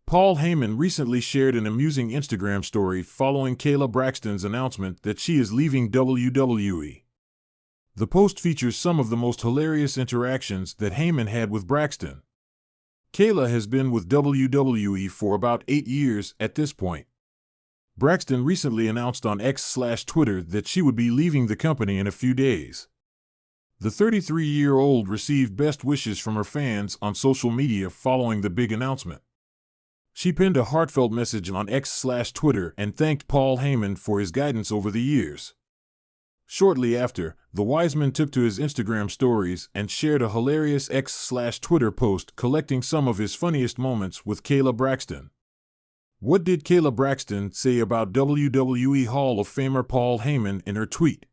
Paul Heyman recently shared an amusing Instagram story following Kayla Braxton's announcement that she is leaving WWE. The post features some of the most hilarious interactions that Heyman had with Braxton. Kayla has been with WWE for about 8 years at this point. Braxton recently announced on X/Twitter that she would be leaving the company in a few days. The 33-year-old received best wishes from her fans on social media following the big announcement. She penned a heartfelt message on X/Twitter and thanked Paul Heyman for his guidance over the years. Shortly after, the Wiseman took to his Instagram stories and shared a hilarious X/Twitter post collecting some of his funniest moments with Kayla Braxton. What did Kayla Braxton say about WWE Hall of Famer Paul Heyman in her tweet?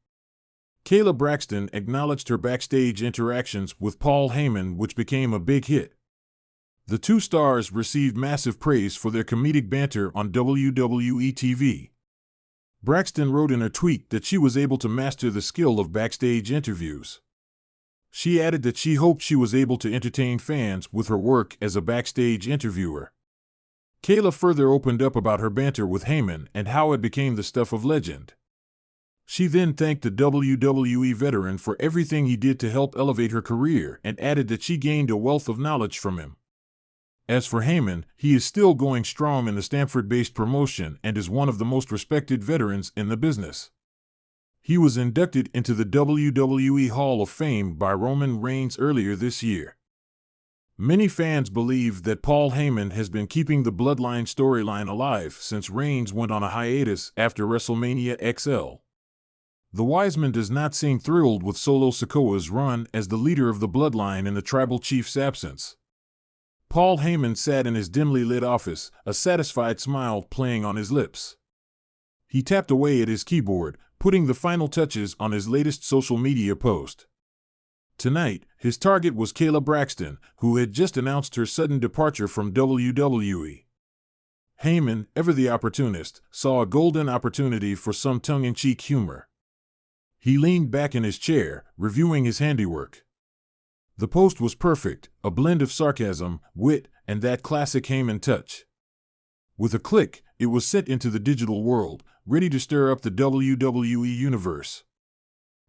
Kayla Braxton acknowledged her backstage interactions with Paul Heyman, which became a big hit. The two stars received massive praise for their comedic banter on WWE TV. Braxton wrote in a tweet that she was able to master the skill of backstage interviews. She added that she hoped she was able to entertain fans with her work as a backstage interviewer. Kayla further opened up about her banter with Heyman and how it became the stuff of legend. She then thanked the WWE veteran for everything he did to help elevate her career and added that she gained a wealth of knowledge from him. As for Heyman, he is still going strong in the Stamford-based promotion and is one of the most respected veterans in the business. He was inducted into the WWE Hall of Fame by Roman Reigns earlier this year. Many fans believe that Paul Heyman has been keeping the Bloodline storyline alive since Reigns went on a hiatus after WrestleMania XL. The Wiseman does not seem thrilled with Solo Sikoa's run as the leader of the Bloodline in the Tribal Chief's absence. Paul Heyman sat in his dimly lit office, a satisfied smile playing on his lips. He tapped away at his keyboard, putting the final touches on his latest social media post. Tonight, his target was Kayla Braxton, who had just announced her sudden departure from WWE. Heyman, ever the opportunist, saw a golden opportunity for some tongue-in-cheek humor. He leaned back in his chair, reviewing his handiwork. The post was perfect, a blend of sarcasm, wit, and that classic Heyman touch. With a click, it was sent into the digital world, ready to stir up the WWE universe.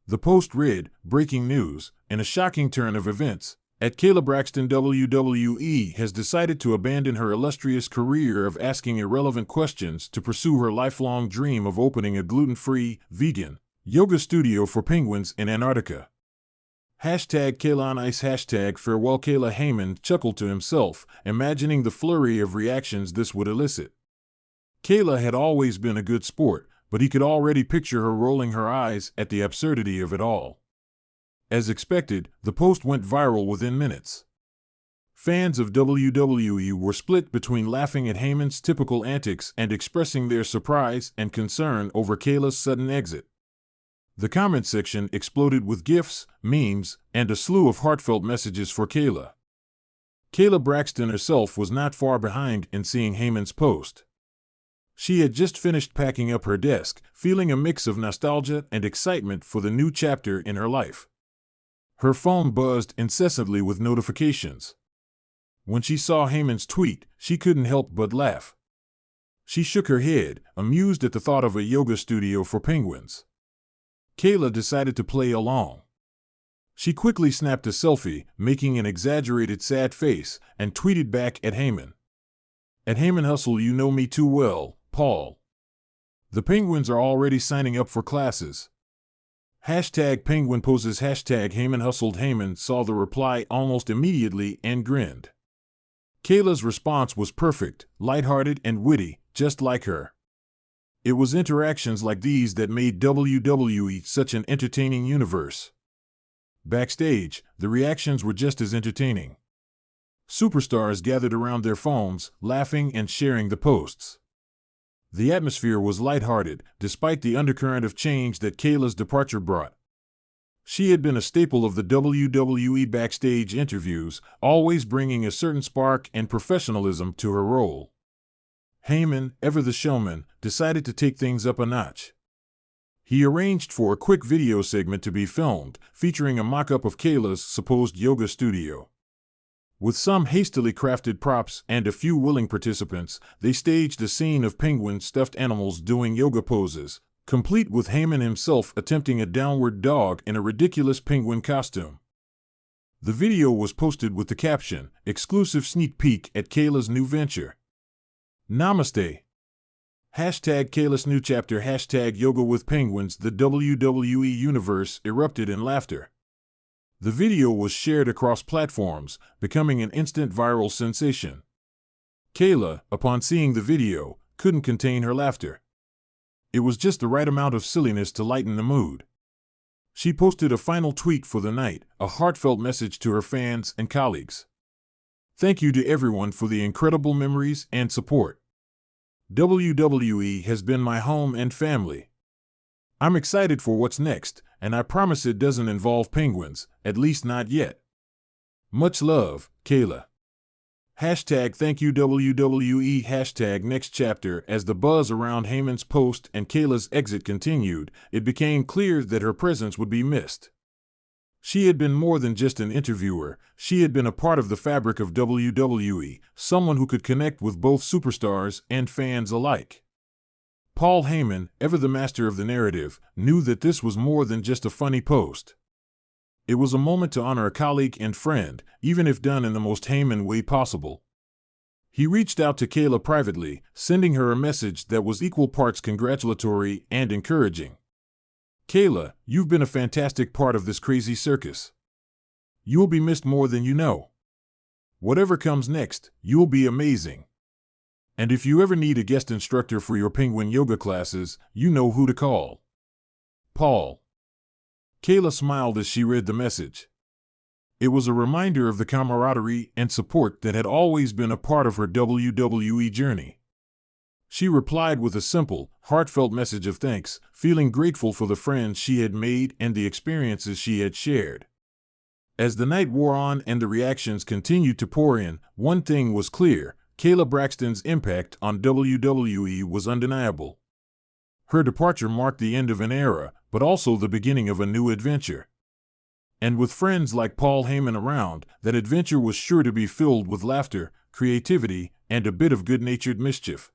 The post read, "Breaking news, in a shocking turn of events, at Kayla Braxton, WWE has decided to abandon her illustrious career of asking irrelevant questions to pursue her lifelong dream of opening a gluten-free, vegan, yoga studio for penguins in Antarctica. #Kayla on Ice #farewell Kayla." Heyman chuckled to himself, imagining the flurry of reactions this would elicit. Kayla had always been a good sport, but he could already picture her rolling her eyes at the absurdity of it all. As expected, the post went viral within minutes. Fans of WWE were split between laughing at Heyman's typical antics and expressing their surprise and concern over Kayla's sudden exit. The comment section exploded with GIFs, memes, and a slew of heartfelt messages for Kayla. Kayla Braxton herself was not far behind in seeing Heyman's post. She had just finished packing up her desk, feeling a mix of nostalgia and excitement for the new chapter in her life. Her phone buzzed incessantly with notifications. When she saw Heyman's tweet, she couldn't help but laugh. She shook her head, amused at the thought of a yoga studio for penguins. Kayla decided to play along. She quickly snapped a selfie, making an exaggerated sad face, and tweeted back at Heyman. "At Heyman Hustle, you know me too well, Paul. The penguins are already signing up for classes. #penguin poses #Heyman hustled." Heyman saw the reply almost immediately and grinned. Kayla's response was perfect, lighthearted and witty, just like her. It was interactions like these that made WWE such an entertaining universe. Backstage, the reactions were just as entertaining. Superstars gathered around their phones, laughing and sharing the posts. The atmosphere was lighthearted, despite the undercurrent of change that Kayla's departure brought. She had been a staple of the WWE backstage interviews, always bringing a certain spark and professionalism to her role. Heyman, ever the showman, decided to take things up a notch. He arranged for a quick video segment to be filmed, featuring a mock-up of Kayla's supposed yoga studio. With some hastily crafted props and a few willing participants, they staged a scene of penguin stuffed animals doing yoga poses, complete with Heyman himself attempting a downward dog in a ridiculous penguin costume. The video was posted with the caption, "Exclusive sneak peek at Kayla's new venture." Namaste. Hashtag Kayla's new chapter. Hashtag Yoga with Penguins. The WWE universe erupted in laughter. The video was shared across platforms, becoming an instant viral sensation. Kayla, upon seeing the video, couldn't contain her laughter. It was just the right amount of silliness to lighten the mood. She posted a final tweet for the night, a heartfelt message to her fans and colleagues. "Thank you to everyone for the incredible memories and support. WWE has been my home and family. I'm excited for what's next, and I promise it doesn't involve penguins, at least not yet. Much love, Kayla." Hashtag thank you WWE. Hashtag next chapter. As the buzz around Heyman's post and Kayla's exit continued, it became clear that her presence would be missed. She had been more than just an interviewer. She had been a part of the fabric of WWE, someone who could connect with both superstars and fans alike. Paul Heyman, ever the master of the narrative, knew that this was more than just a funny post. It was a moment to honor a colleague and friend, even if done in the most Heyman way possible. He reached out to Kayla privately, sending her a message that was equal parts congratulatory and encouraging. "Kayla, you've been a fantastic part of this crazy circus. You'll be missed more than you know. Whatever comes next, you'll be amazing. And if you ever need a guest instructor for your penguin yoga classes, you know who to call. Paul." Kayla smiled as she read the message. It was a reminder of the camaraderie and support that had always been a part of her WWE journey. She replied with a simple, heartfelt message of thanks, feeling grateful for the friends she had made and the experiences she had shared. As the night wore on and the reactions continued to pour in, one thing was clear: Kayla Braxton's impact on WWE was undeniable. Her departure marked the end of an era, but also the beginning of a new adventure. And with friends like Paul Heyman around, that adventure was sure to be filled with laughter, creativity, and a bit of good-natured mischief.